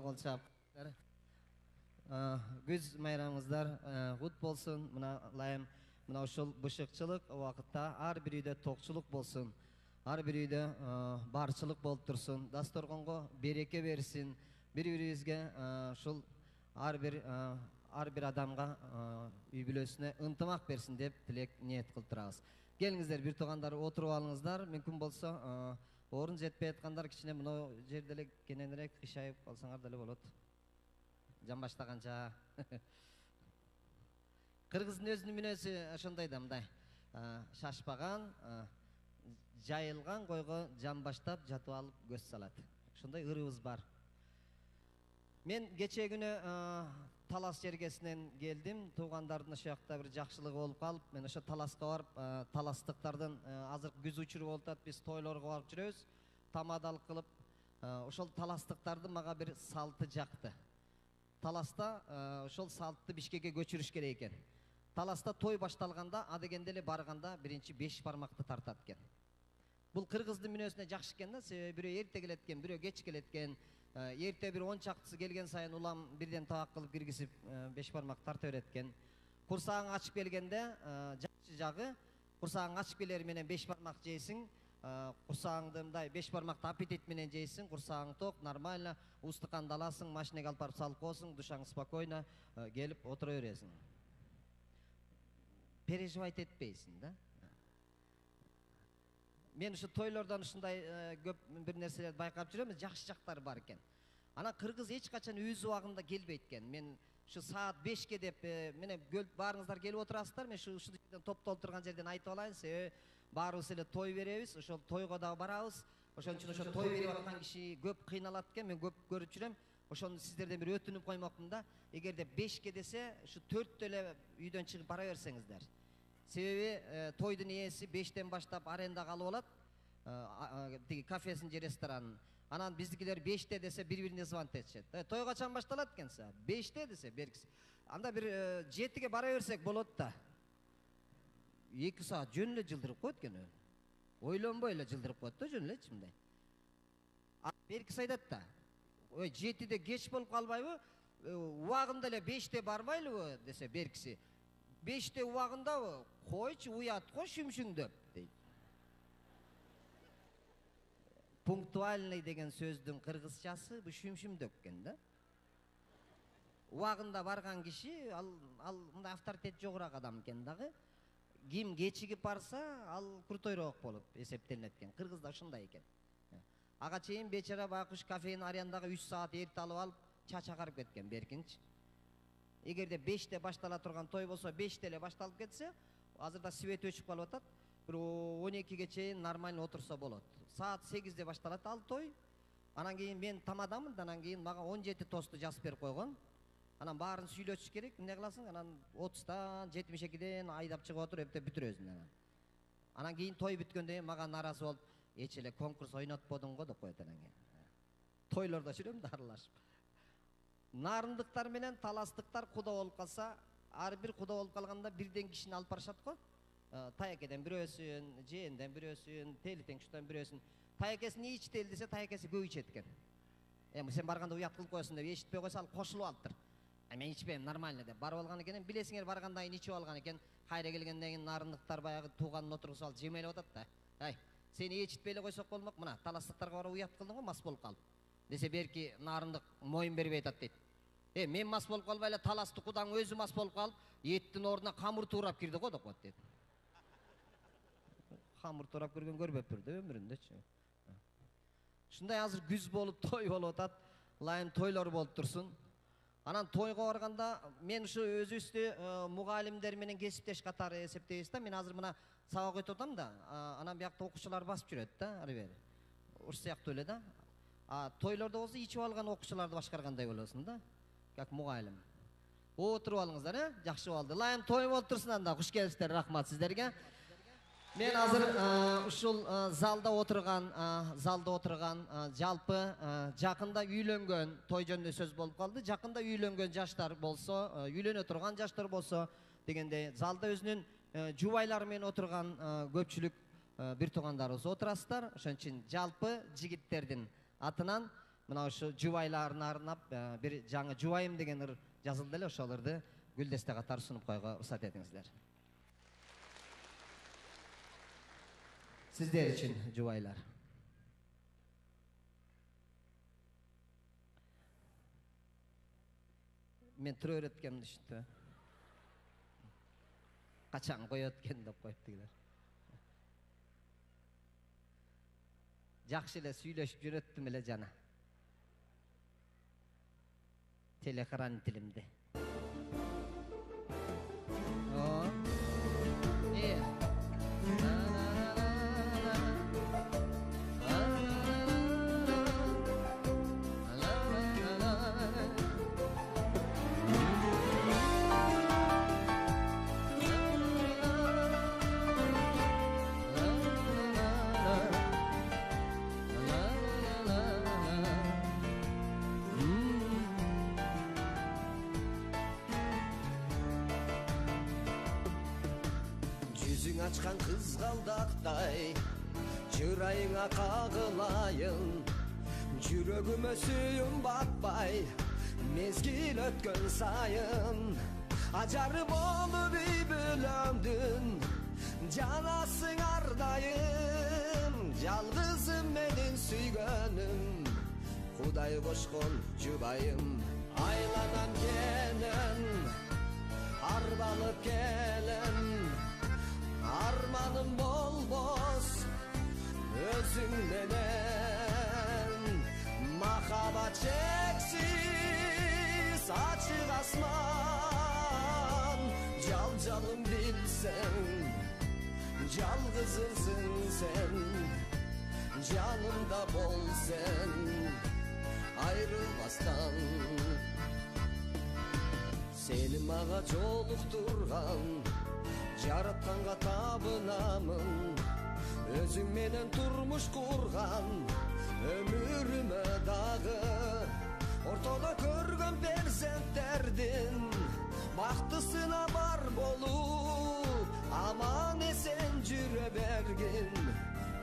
Kolçap. Güz mayramızlar gut bolsun. Mına layım mına uşul bışıkçılık vaqtda har bir uyda toqçılık bolsun. Har bir uyda barçılık bolup tursun. Dastorgongo bereke bersin. Bir-birimizge uşul har bir adamga үй бүлөсүнө ынтымак берсин деп тилек ниет кылып турабыз. Келиңиздер, бир туугандар отуруп алыңыздар. Мүмкүн болсо орун жетпей аткандар кичине мына жерде эле кененирээк кышайып калсаңар деле болот. Жан баштаганча. Кыргыздын өзүнүн мүнөзү ошондой да мындай. Шашпаган, жайылган койго жан баштап жатып алып көз салат. Ошондой ырыбыз бар. Мен кечээ күнү Талас жергесинен келдим. Туугандардын ошол жакта бир жакшылыгы болуп калып, мен ошо Таласка барып, таластыктардын азыркы күз учуру болуп атат. Биз тойлорго барып жүрөбүз. Тамадалык кылып, ошол таластыктардын мага бир салты жакты. Таласта ошол салтты Бишкекке көчүрүш керек экен. Таласта той башталганда, адегенде эле барганда биринчи 5 бармакты тартат экен. Бул кыргыздын мүнөзүнө жакшы экен да, себеби бирөө эрте келет экен, бирөө кеч келет экен. Эрте бир 10 чактысы келген сайын улам бирден табак кылып киргизип 5 бармак тарта берет экен. Курсагың ачып келгенде, жакшы жагы, курсагың ачып келери менен 5 бармак жейсиң, курсагыңды мындай 5 бармакты аппетит менен жейсиң, курсагың ток, нормально, устыканды аласың, машинеге алып барып салып коесуң, душаң спокойно келип отура бересиң. Переживать этпейсиң да. Мен ушу тойлордон ушундай көп бир нерселерди байкап жүрөм, жакшы жактары бар экен. Анан кыргыз эч качан өз убагында келбейт экен. Мен ушу саат 5ке деп менен баарыңыздар келип отурасыздар. Мен ушу жерден топтолуп турган жерден айтып алайын, себеби баарыбыз эле той беребиз, ошол тойго да барабыз. Ошон үчүн ошо той берип аткан киши көп кыйналат экен. Мен көп көрүп жүрөм. Ошону сиздерден бир өтүнүп коймокмун да. Эгерде 5ке десе, ушу 4тө эле үйдөн чыгып бара берсеңиздер. Себеби тойдун ээси 5тен баштап арендага алып алат. Тиги кафесин же ресторанын. Анан биздикилер 5те десе бири-бирине звонить этишет. Той качан башталат экенсе? 5те десе беркиси. Анда бир 7ге бара берсек болот да. 2 саат жөн эле жылдырып коет экен. Ойлонбой эле жылдырып коет да, жөн элечи мындай. Беркиси айтат да. Ой, 7де кеч болуп калбайбы? Убагында эле 5те барбайлыбы десе беркиси. 5те убагындабы? Койчу, уят го шүмшүңдөп дейт. Пунктуальный деген сөздүн кыргызчасы бу шүмшүмдөк экен да. Убагында барган киши ал мындай авторитет жогураак адам экен дагы. Ким кечигип барса, ал крутойрок болуп эсептелет экен. Кыргызда ушундай экен. Ага чейин бечара байкуш кафенин арендага 3 саат эрте алып алып, чачагарып кеткен беркинчи. Эгерде 5те баштала турган той болсо, 5те эле башталып кетсе, азырда свет өчүп калып атат. Бир 12ге чейин нормально отурса болот. Саат 8де башталат ал той. Анан кийин мен тамадамын, анан кийин мага 17 тосту жазып берип койгон. Анан баарын сүйлөтүш керек, эмне кыласың? Анан 30тан 72ден айдап чыгып отуруп эптеп бүтүрөсүң анан. Анан кийин той бүткөндөн кийин мага наразы болуп, эч эле конкурс ойнотподуң го деп коет анан кийин. Тойлордо жүрөм да аралашып. Нарындыктар менен таластыктар куда болуп калса, ар бир куда болуп калганда бирден кишини алып барышат го. Таякеден бирөөсүн, жээнден бирөөсүн, тели теңштен бирөөсүн. Таякеси не ич тел десе, таякеси көп ичет экен. Сен барганда уят кылып коесуң деп эшитпей койсо ал кошулуп алыптыр. Мен ичпейм, нормально деп барып алган экен. Билесиңер баргандан кийин ичип алган экен. Кайра келгенден кийин нарындыктар баягы тууганын отургузуп алып жемелеп атат да. Ай, сени ичитпей эле койсок болмок. Мына таластыктарга барып уят кылдың го, мас болуп калып. Десе берки нарындык моюн бербей атат дейт. Мен мас болуп калбай эле таласты кудаң өзү мас болуп калып, эттин ордуна камыр туурап кирди го деп коет дейт. Камыр туурап кирген көрбөппүр да өмүрүндөчү. Ушундай азыр күз болуп, той болуп атат. Лайым тойлор болуп турсун. Анан тойго барганда мен ушу өзүбүздү мугалимдер менен кесиптеш катары эсептейбиз да. Мен азыр мына сабак өтүп атам да. Анан биякта окуучулар басып жүрөт да, ары бери. Уш сыяктуу эле да. Тойлордо болсо ичип алган окуучуларды башкаргандай болосуң да. Как мугалим. Отуруп алыңыздар, жакшы болду. Лайым той болуп турсун анда. Куш келипсиздер, рахмат сиздерге. Мен азыр ушул залда отурган жалпы жакында үйлөнгөн той жөнүндө сөз болуп калды. Жакында үйлөнгөн жаштар болсо, үйлөнө турган жаштар болсо дегенде залда өзүнүн жубайлары менен отурган көпчүлүк бир туугандарыбыз отурасыздар. Ошон үчүн жалпы жигиттердин атынан мына ушу жубайларына арнап бир жаңы жубайым деген ыр жазылды эле, ошол ырды Гүлдесте катары сунуп коюуга уруксат этиңиздер. Сиздер үчүн жубайлар. Мен түрөр эткенди түшүндү. Качан коет экен деп коюптугилер. Жакшы эле сүйлөшүп жүрөттүм эле жана. Телеэкран тилимде. Açkan kızgaldakтай Jırayına kağılayın Жүрөгүмө сүйүм батпай Мезгил өткөн сайын Ажары болуп үй бүлөмдүн Жанасың ардайым Жалгызым менин сүйгөнүм Кудай кошкон жубайым Айланам келем Арбалып келем Armanım bolbos özün menen Mahabat çeksiz açık asman Calcalım bilsen Calgızımsın sen Canımda bol sen Ayrılmazdan Seni mağa jolukturgan Жаратканга табынамын Өзүң менен турмуш курган Өмүрүмө дагы Ортодо көргөн перзенттердин Бактысына бар болуп Аман эсен жүрө бергин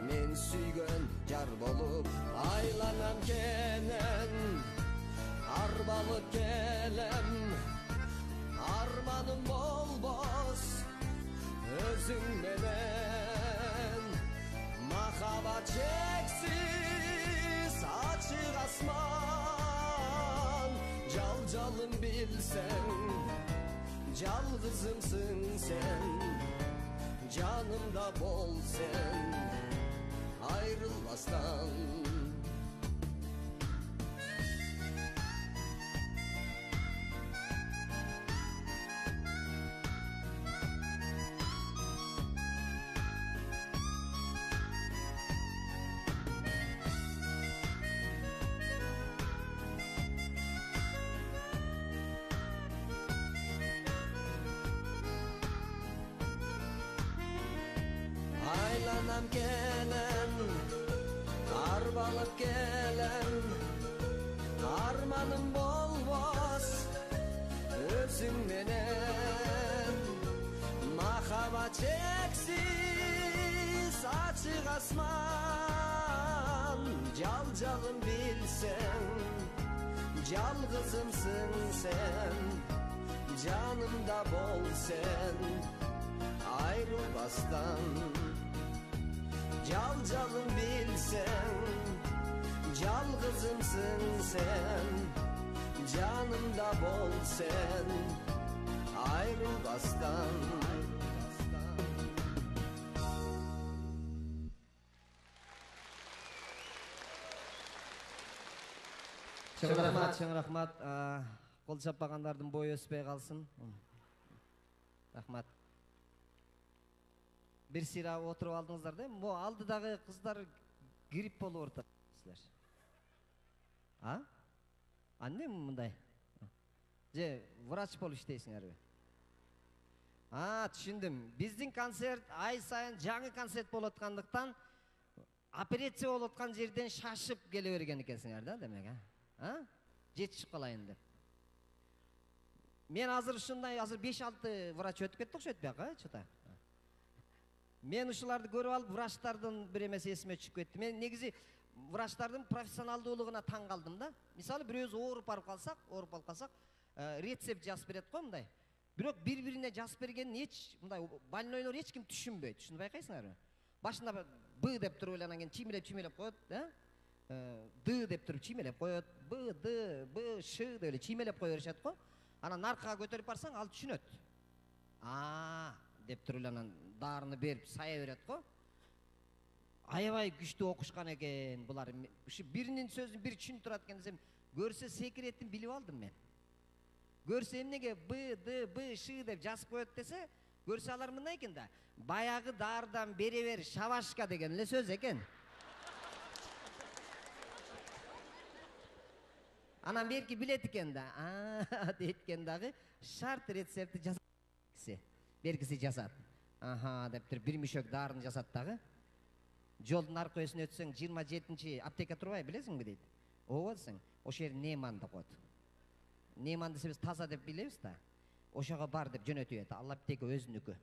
Мен сүйгөн жар болуп Айланам келем Арбалып келем Armanım bolbos özün menen Mahabat çeksiz açık asman Calcalım bilsen Calgızımsın sen Canımda bol sen Ayrılmazdan Aylanam gelen, arbalıp gelen Armanım bolbos özün menen Mahabat çeksiz açık asman Calcalım bilsen Calgızımsın sen Canımda bol sen Ayrılmazdan Calcalım bilsen Calgızımsın sen Canımda bol sen Ayrılmazdan Чоң рахмат. Кол чаппагандардын бою өспөй калсын. Рахмат. Бир сыйра отуруп алдыңыздар да. Бу алдыдагы кыздар грипп болуп атат силер. Анне мындай? Же врач болуп иштейсиңерби? Түшүндүм. Биздин концерт ай сайын жаңы концерт болуп аткандыктан операция болуп аткан жерден шашып келе берген экенсиңер да, демек, жетишип калайын деп. Мен азыр ушундай 5-6 врач өтүп кетти окшойт бияка, чыта. Мен ушуларды көрүп алып, врачтардын бир эмеси эсиме түшүп кетти. Мен негизи врачтардын профессионалдуулугуна таң калдым да. Мисалы бирөөбүз ооруп алып калсак, рецепт жазып берет го мындай. Бирок бири-бирине жазып бергенин эч мындай больнойлор эч ким түшүнбөйт. Түшүнүп байкайсыңарбы? Башында Б деп туруп эле анан кийин чиймелеп коет, Д деп туруп чиймелеп коет, Б, Д, Б, Ш деп эле чиймелеп кое беришет го. Анан аркага көтөрүп барсаң, ал түшүнөт. Деп туруп эле анан дарыны берип сая берет го. Аябай күчтүү окушкан экен булар. Ушу биринин сөзүн бири түшүнүп турат экен десем, көрсө секретин билип алдым мен. Көрсө эмнеге Б, Д, Б, Ш деп жазып коет десе, көрсө алар мындай экен да. Баягы дарыдан бере бер шабашка деген эле сөз экен. Анан берки билет экен да. Дейт экен дагы, шарт рецепти жазат. Беркиси жазат. Деп туруп бир мишок дарыны жазат дагы. Жолдун аркы өсүн өтсөң 27-чи аптека турбай билесиңби дейт. Ооба десең, ошол жер Неман деп коет. Неман десе биз таза деп билебиз да. Ошого бар деп жөнөтүп ет. Ал аптека өзүнүкү.